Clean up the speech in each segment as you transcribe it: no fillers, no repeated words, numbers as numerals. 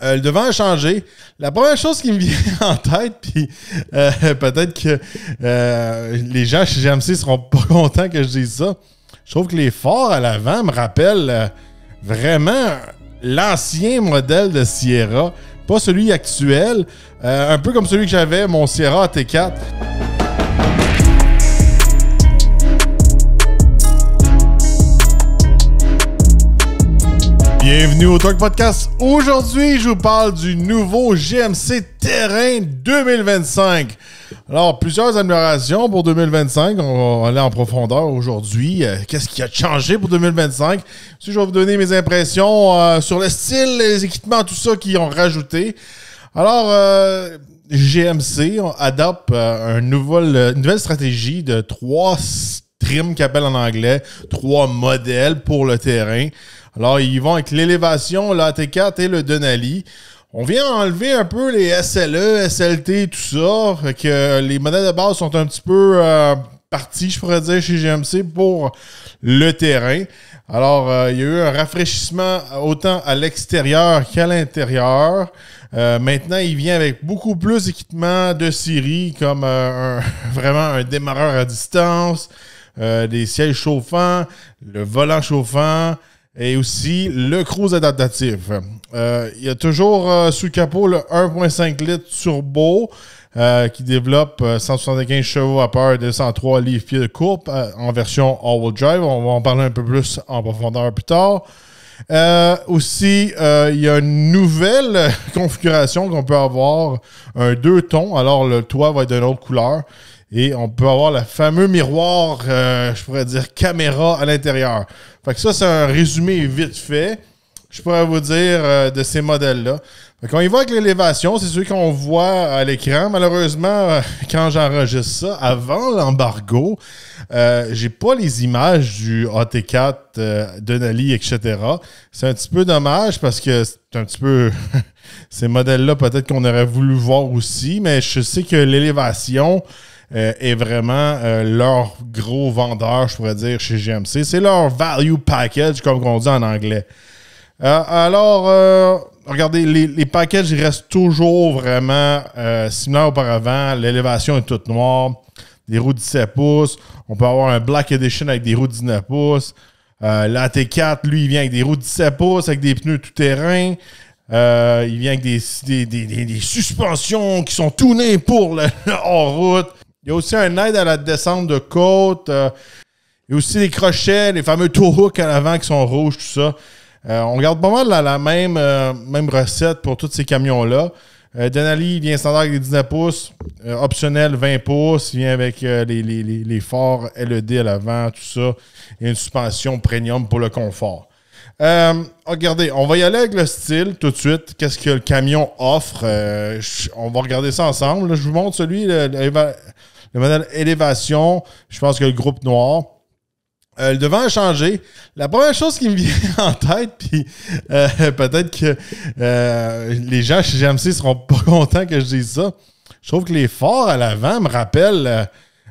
Le devant a changé. La première chose qui me vient en tête, puis peut-être que les gens chez GMC seront pas contents que je dise ça. Je trouve que les phares à l'avant me rappellent vraiment l'ancien modèle de Sierra, pas celui actuel, un peu comme celui que j'avais, mon Sierra AT4. Bienvenue au Truck Podcast. Aujourd'hui, je vous parle du nouveau GMC Terrain 2025. Alors, plusieurs améliorations pour 2025. On va aller en profondeur aujourd'hui. Qu'est-ce qui a changé pour 2025? Ensuite, je vais vous donner mes impressions sur le style, les équipements, tout ça qu'ils ont rajouté. Alors, GMC adopte une nouvelle stratégie de 3 trims qu'ils appellent en anglais, 3 modèles pour le terrain. Alors, ils vont avec l'élévation, l'AT4 et le Denali. On vient enlever un peu les SLE, SLT, tout ça. Fait que les modèles de base sont un petit peu partis, je pourrais dire, chez GMC pour le terrain. Alors, il y a eu un rafraîchissement autant à l'extérieur qu'à l'intérieur. Maintenant, il vient avec beaucoup plus d'équipements de série, comme vraiment un démarreur à distance, des sièges chauffants, le volant chauffant, et aussi le cruise adaptatif. Il y a toujours sous le capot le 1.5 litres turbo qui développe 175 chevaux à peur de 103 livres-pieds de courbe en version all-wheel drive. On va en parler un peu plus en profondeur plus tard. Aussi, il y a une nouvelle configuration qu'on peut avoir, un 2 tons. Alors, le toit va être d'une autre couleur. Et on peut avoir le fameux miroir, je pourrais dire, caméra à l'intérieur. Fait que ça, c'est un résumé vite fait, je pourrais vous dire, de ces modèles-là. Fait qu'on y va avec l'élévation, c'est celui qu'on voit à l'écran. Malheureusement, quand j'enregistre ça, avant l'embargo, j'ai pas les images du AT4, Denali, etc. C'est un petit peu dommage parce que c'est un petit peu... ces modèles-là, peut-être qu'on aurait voulu voir aussi, mais je sais que l'élévation... est vraiment leur gros vendeur, je pourrais dire, chez GMC. C'est leur value package, comme on dit en anglais. Alors, regardez, les packages ils restent toujours vraiment similaires auparavant. L'élévation est toute noire. Des roues 17 pouces. On peut avoir un Black Edition avec des roues 19 pouces. L'AT4, lui, il vient avec des roues 17 pouces, avec des pneus tout-terrain. Il vient avec des suspensions qui sont tunées pour le hors-route. Il y a aussi un aide à la descente de côte. Il y a aussi les crochets, les fameux tow hooks à l'avant qui sont rouges, tout ça. On garde pas mal la même recette pour tous ces camions-là. Denali vient standard avec les 19 pouces. Optionnel 20 pouces. Il vient avec les phares LED à l'avant, tout ça. Et une suspension premium pour le confort. Regardez, on va y aller avec le style tout de suite. Qu'est-ce que le camion offre? On va regarder ça ensemble. Là, je vous montre celui, le modèle élévation. Je pense que le groupe noir. Le devant a changé. La première chose qui me vient en tête, puis peut-être que les gens chez GMC seront pas contents que je dise ça. Je trouve que les phares à l'avant me rappellent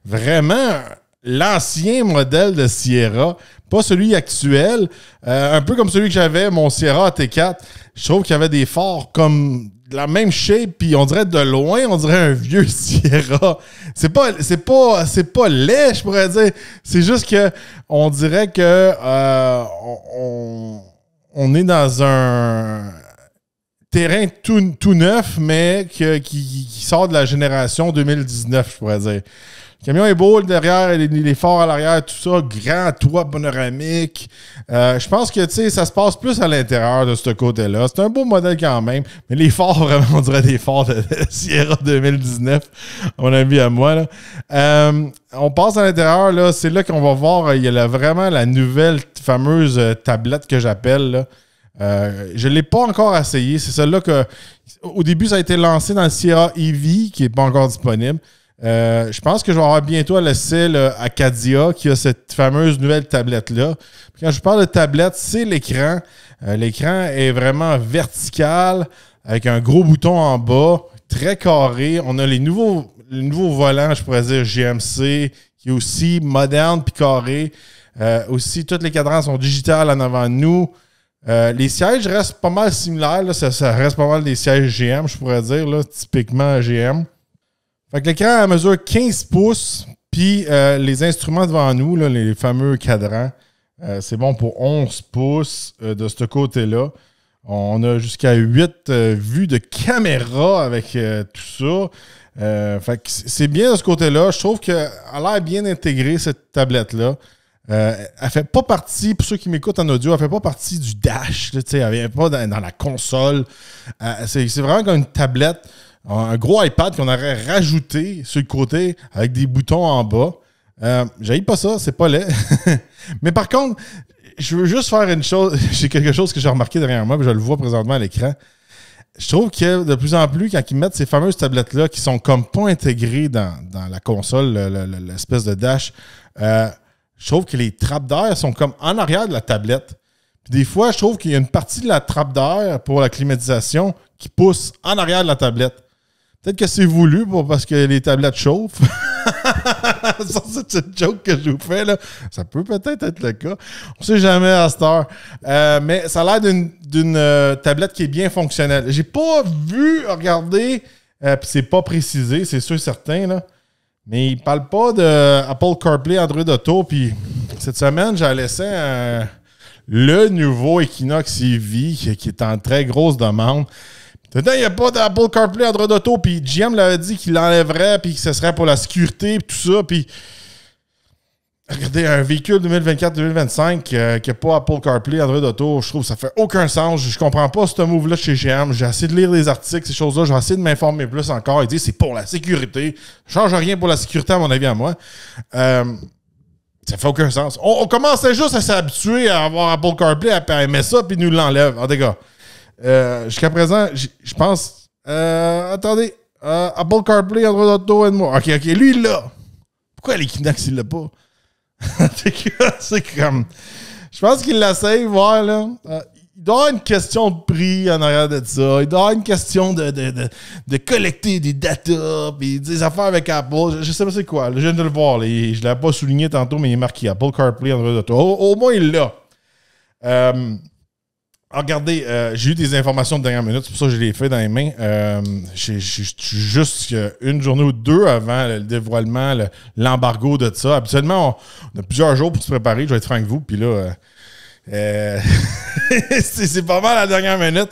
vraiment l'ancien modèle de Sierra, pas celui actuel. Un peu comme celui que j'avais, mon Sierra AT4. Je trouve qu'il y avait des phares comme de la même shape, puis on dirait de loin, on dirait un vieux Sierra. C'est pas laid, je pourrais dire. C'est juste que on dirait que on est dans un terrain tout neuf, mais qui sort de la génération 2019, je pourrais dire. Le camion est beau, derrière, les phares à l'arrière, tout ça, grand toit panoramique. Je pense que ça se passe plus à l'intérieur de ce côté-là. C'est un beau modèle quand même, mais les phares, vraiment, on dirait des phares de Sierra 2019, à mon avis, à moi. Là. On passe à l'intérieur, là, c'est là qu'on va voir, il y a vraiment la nouvelle fameuse tablette que j'appelle. Je ne l'ai pas encore essayé. C'est celle-là que, au début, ça a été lancé dans le Sierra EV, qui n'est pas encore disponible. Je pense que je vais avoir bientôt à l'essai Acadia qui a cette fameuse nouvelle tablette-là. Quand je parle de tablette, c'est l'écran. L'écran est vraiment vertical avec un gros bouton en bas, très carré. On a les nouveaux volants, je pourrais dire GMC, qui est aussi moderne puis carré. Aussi, tous les cadrans sont digitales en avant de nous. Les sièges restent pas mal similaires. Là. Ça reste pas mal des sièges GM, je pourrais dire, là, typiquement GM. Fait que l'écran mesure 15 pouces, puis les instruments devant nous, là, les fameux cadrans, c'est bon pour 11 pouces de ce côté-là. On a jusqu'à 8 vues de caméra avec tout ça. Fait que c'est bien de ce côté-là. Je trouve qu'elle a l'air bien intégrée, cette tablette-là. Elle fait pas partie, pour ceux qui m'écoutent en audio, elle fait pas partie du dash. Là, elle vient pas dans la console. C'est vraiment comme une tablette, un gros iPad qu'on aurait rajouté sur le côté avec des boutons en bas. J'haïs pas ça, c'est pas laid. Mais par contre, je veux juste faire une chose. J'ai quelque chose que j'ai remarqué derrière moi, puis je le vois présentement à l'écran. Je trouve que de plus en plus, quand ils mettent ces fameuses tablettes-là qui sont comme pas intégrées dans la console, l'espèce de dash, je trouve que les trappes d'air sont comme en arrière de la tablette. Puis des fois, je trouve qu'il y a une partie de la trappe d'air pour la climatisation qui pousse en arrière de la tablette. Peut-être que c'est voulu parce que les tablettes chauffent. Ça, c'est une joke que je vous fais, là. Ça peut peut-être être le cas. On ne sait jamais à cette heure. Mais ça a l'air d'une tablette qui est bien fonctionnelle. J'ai pas vu, regardez, puis c'est pas précisé, c'est sûr certain, là. Mais il ne parle pas de Apple CarPlay, Android Auto. Puis cette semaine, j'ai laissé le nouveau Equinox EV qui est en très grosse demande. Il n'y a pas d'Apple CarPlay, Android Auto, puis GM l'avait dit qu'il l'enlèverait, puis que ce serait pour la sécurité, puis tout ça, puis regardez, un véhicule 2024-2025 qui n'a pas Apple CarPlay, Android Auto, je trouve que ça fait aucun sens. Je comprends pas ce move-là chez GM. J'ai essayé de lire des articles, ces choses-là, j'ai essayé de m'informer plus encore. Il dit c'est pour la sécurité. Ça ne change rien pour la sécurité, à mon avis, à moi. Ça fait aucun sens. On commençait juste à s'habituer à avoir Apple CarPlay, à aimer ça, puis nous l'enlève. En tout cas. Jusqu'à présent, je pense... attendez. Apple CarPlay, Android Auto, et moi. OK. Lui, il l'a. Pourquoi l'Equinox, il l'a pas? C'est comme... Je pense qu'il l'essaye, voir, là. Il doit y avoir une question de prix en arrière de ça. Il doit y avoir une question de collecter des data, puis des affaires avec Apple. Je sais pas c'est quoi. Là, je viens de le voir. Là. Je ne l'ai pas souligné tantôt, mais il est marqué Apple CarPlay, Android Auto. Au moins, il l'a. Regardez, j'ai eu des informations de dernière minute, c'est pour ça que je les ai fait dans les mains. J'ai juste une journée ou deux avant le dévoilement, l'embargo de ça. Habituellement, on a plusieurs jours pour se préparer, je vais être franc avec vous, puis là, c'est pas mal à la dernière minute.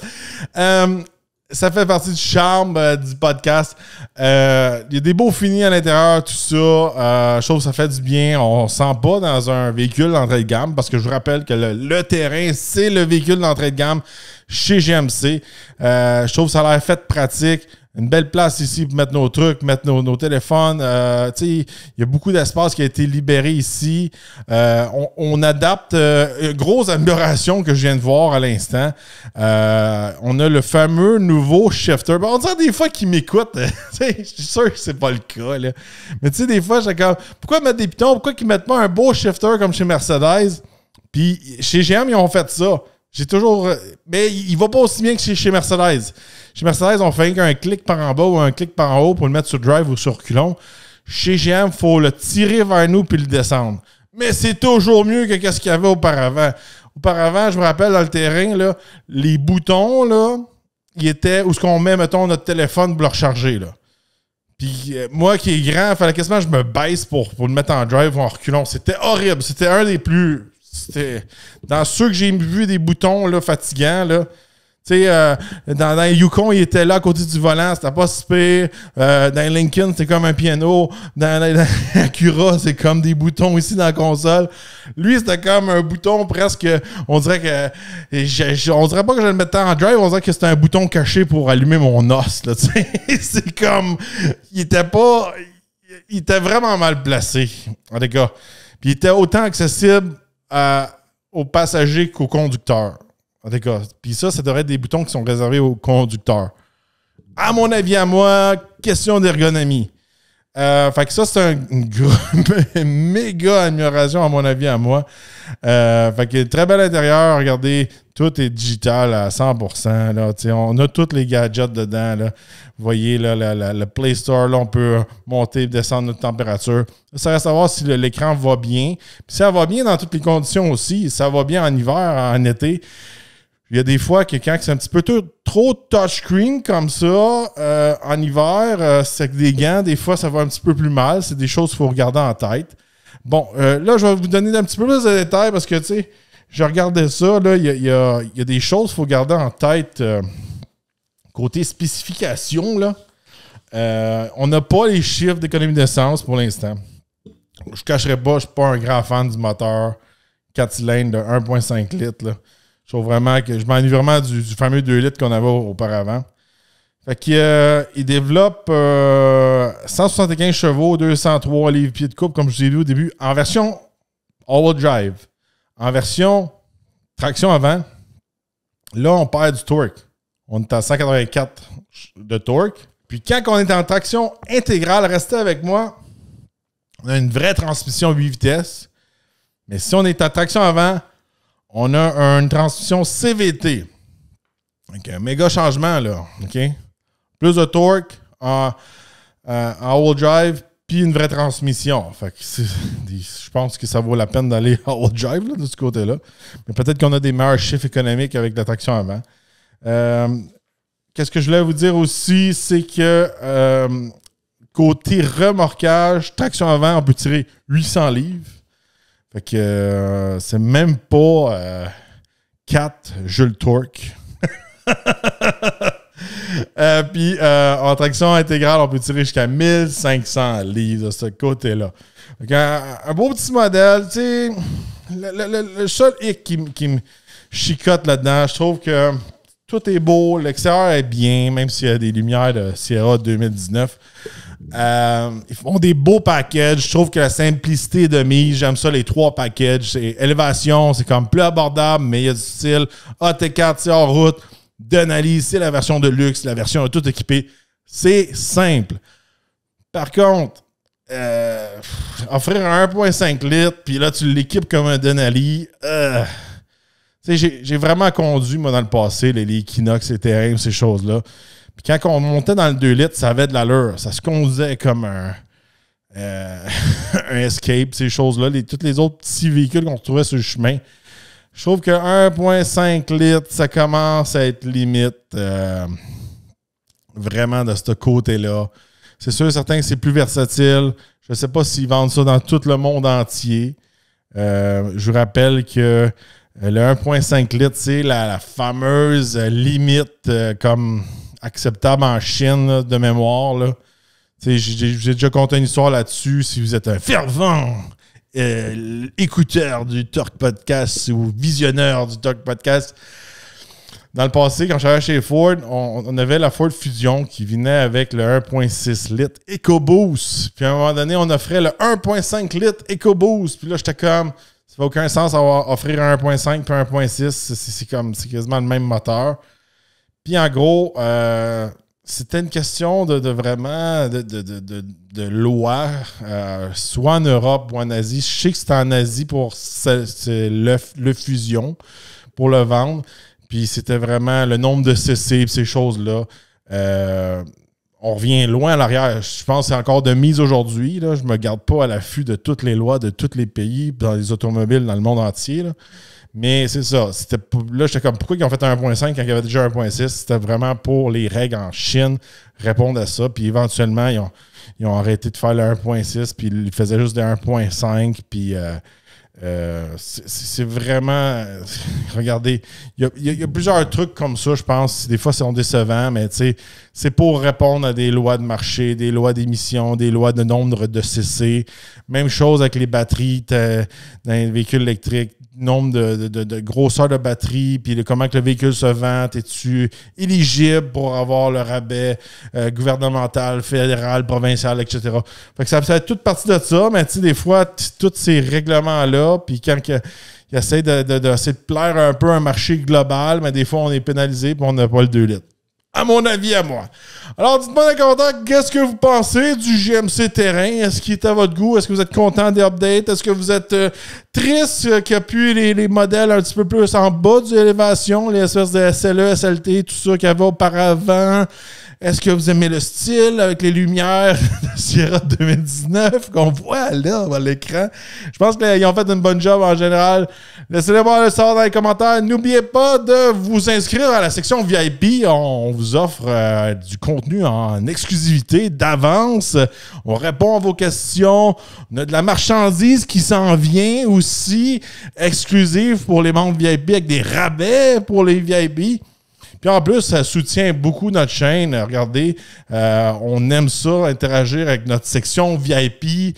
Ça fait partie du charme du podcast. Il y a des beaux finis à l'intérieur, tout ça. Je trouve que ça fait du bien. On ne se sent pas dans un véhicule d'entrée de gamme parce que je vous rappelle que le terrain, c'est le véhicule d'entrée de gamme chez GMC. Je trouve que ça a l'air fait pratique. Une belle place ici pour mettre nos trucs, mettre nos téléphones. Il y a beaucoup d'espace qui a été libéré ici. On adapte une grosse amélioration que je viens de voir à l'instant. On a le fameux nouveau shifter. On dirait des fois qu'ils m'écoutent. Je suis sûr que c'est pas le cas. Là. Mais tu sais, des fois, j'ai comme pourquoi mettre des pitons? Pourquoi qu'ils mettent pas un beau shifter comme chez Mercedes? Puis chez GM, ils ont fait ça. J'ai toujours. Mais il va pas aussi bien que chez Mercedes. Chez Mercedes, on fait un clic par en bas ou un clic par en haut pour le mettre sur drive ou sur reculon. Chez GM, il faut le tirer vers nous puis le descendre. Mais c'est toujours mieux que ce qu'il y avait auparavant. Auparavant, je me rappelle dans le terrain, là, les boutons, là, ils étaient où est-ce qu'on met, mettons, notre téléphone pour le recharger. Là. Puis moi qui est grand, il fallait quasiment que je me baisse pour le mettre en drive ou en reculon. C'était horrible. C'était un des plus. C'était dans ceux que j'ai vu des boutons là, fatigants, là. Tu sais, dans les Yukon, il était là à côté du volant, c'était pas si pire. Dans les Lincoln, c'était comme un piano. Dans Acura, c'est comme des boutons ici dans la console. Lui, c'était comme un bouton presque. On dirait que. On dirait pas que je le mettais en drive, on dirait que c'était un bouton caché pour allumer mon os. Là, c'est comme. Il était vraiment mal placé, en tout cas. Puis il était autant accessible aux passagers qu'aux conducteurs. En tout cas, puis ça devrait être des boutons qui sont réservés aux conducteurs. À mon avis, à moi, question d'ergonomie. Fait que ça, c'est une méga amélioration, à mon avis, à moi. Fait que très bel intérieur. Regardez, tout est digital à 100%. Là, on a tous les gadgets dedans. Là. Vous voyez, là, le Play Store, là, on peut monter et descendre notre température. Ça reste à savoir si l'écran va bien. Puis ça va bien dans toutes les conditions aussi. Ça va bien en hiver, en été. Il y a des fois que quand c'est un petit peu trop touchscreen comme ça, en hiver, c'est que des gants, des fois, ça va un petit peu plus mal. C'est des choses qu'il faut regarder en tête. Bon, là, je vais vous donner un petit peu plus de détails parce que, tu sais, je regardais ça, là, il y a des choses qu'il faut garder en tête côté spécification, là. On n'a pas les chiffres d'économie d'essence pour l'instant. Je ne cacherai pas, je ne suis pas un grand fan du moteur 4 cylindres de 1,5 litres, là. Je trouve vraiment que je m'ennuie vraiment du fameux 2 litres qu'on avait auparavant. Fait qu'il développe 175 chevaux, 203 livres-pieds de couple, comme je vous ai dit au début, en version all-wheel drive. En version traction avant, là, on perd du torque. On est à 184 de torque. Puis quand on est en traction intégrale, restez avec moi, on a une vraie transmission 8 vitesses. Mais si on est en traction avant, on a une transmission CVT. Donc, un méga changement, là. OK? Plus de torque en all-wheel drive, puis une vraie transmission. Fait que je pense que ça vaut la peine d'aller all-wheel drive, là, de ce côté-là. Mais peut-être qu'on a des meilleurs chiffres économiques avec la traction avant. Qu'est-ce que je voulais vous dire aussi, c'est que côté remorquage, traction avant, on peut tirer 800 livres. Fait que c'est même pas 4 Jules Torque. Puis en traction intégrale, on peut tirer jusqu'à 1500 livres de ce côté-là. Donc, un beau petit modèle. Tu sais, le seul hic qui me chicote là-dedans, je trouve que tout est beau, l'extérieur est bien, même s'il y a des lumières de Sierra 2019. Ils font des beaux packages. Je trouve que la simplicité est de mise. J'aime ça, les 3 packages. C'est élévation, c'est comme plus abordable, mais il y a du style. AT4, c'est hors route. Denali, c'est la version de luxe, la version de tout équipé. C'est simple. Par contre, offrir un 1,5 litres, puis là, tu l'équipes comme un Denali. J'ai vraiment conduit, moi, dans le passé, les Equinox, les terrains, ces choses-là. Puis quand on montait dans le 2 litres, ça avait de l'allure. Ça se conduisait comme un Escape, ces choses-là. Tous les autres petits véhicules qu'on retrouvait sur le chemin. Je trouve que 1,5 litres, ça commence à être limite vraiment de ce côté-là. C'est sûr et certain que c'est plus versatile. Je ne sais pas s'ils vendent ça dans tout le monde entier. Je vous rappelle que le 1,5 litres, c'est la fameuse limite comme acceptable en Chine, là, de mémoire. Là. J'ai déjà conté une histoire là-dessus. Si vous êtes un fervent écouteur du Torque Podcast ou visionneur du Torque Podcast, dans le passé, quand je travaillais chez Ford, on avait la Ford Fusion qui venait avec le 1,6 litres EcoBoost. Puis à un moment donné, on offrait le 1,5 litres EcoBoost. Puis là, j'étais comme... Ça n'a aucun sens à offrir un 1.5 puis un 1.6. C'est quasiment le même moteur. Puis en gros, c'était une question de vraiment de loi, soit en Europe ou en Asie. Je sais que c'était en Asie pour le Fusion, pour le vendre. Puis c'était vraiment le nombre de CC et ces choses-là. On revient loin à l'arrière. Je pense que c'est encore de mise aujourd'hui. Là. Je ne me garde pas à l'affût de toutes les lois de tous les pays, dans les automobiles, dans le monde entier. Là. Mais c'est ça. Là, j'étais comme, pourquoi ils ont fait un 1.5 quand il y avait déjà un 1.6? C'était vraiment pour les règles en Chine, répondre à ça. Puis éventuellement, ils ont arrêté de faire le 1.6, puis ils faisaient juste des 1.5. Puis c'est vraiment... Regardez, il y a plusieurs trucs comme ça, je pense. Des fois, c'est décevant, mais c'est pour répondre à des lois de marché, des lois d'émission, des lois de nombre de CC. Même chose avec les batteries dans les véhicules électriques. Nombre de grosseur de batterie, puis comment que le véhicule se vend, es-tu éligible pour avoir le rabais gouvernemental, fédéral, provincial, etc. Fait que ça fait toute partie de ça, mais des fois, tous ces règlements-là, puis quand ils essaient de plaire un peu à un marché global, mais des fois, on est pénalisé et on n'a pas le 2 litres. À mon avis, à moi. Alors, dites-moi dans les commentaires, qu'est-ce que vous pensez du GMC Terrain? Est-ce qu'il est à votre goût? Est-ce que vous êtes content des updates? Est-ce que vous êtes triste qu'il n'y a plus les modèles un petit peu plus en bas de l'élévation, les espèces de SLE, SLT, tout ça qu'il y avait auparavant? Est-ce que vous aimez le style avec les lumières de Sierra 2019 qu'on voit là à l'écran? Je pense qu'ils ont fait une bonne job en général. Laissez-le-moi le savoir dans les commentaires. N'oubliez pas de vous inscrire à la section VIP. On vous offre du contenu en exclusivité d'avance. On répond à vos questions. On a de la marchandise qui s'en vient aussi, exclusive pour les membres VIP avec des rabais pour les VIP. Puis en plus, ça soutient beaucoup notre chaîne. Regardez, on aime ça, interagir avec notre section VIP.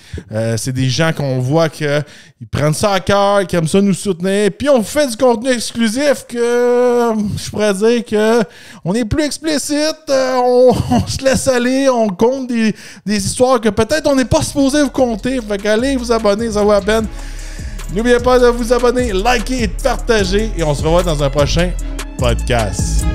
C'est des gens qu'on voit qu'ils prennent ça à cœur, qui aiment ça nous soutenir. Puis on fait du contenu exclusif que je pourrais dire que on est plus explicite. On se laisse aller, on compte des histoires que peut-être on n'est pas supposé vous compter. Fait qu'allez vous abonner, ça vaut la peine. N'oubliez pas de vous abonner, liker et partager. Et on se revoit dans un prochain podcast.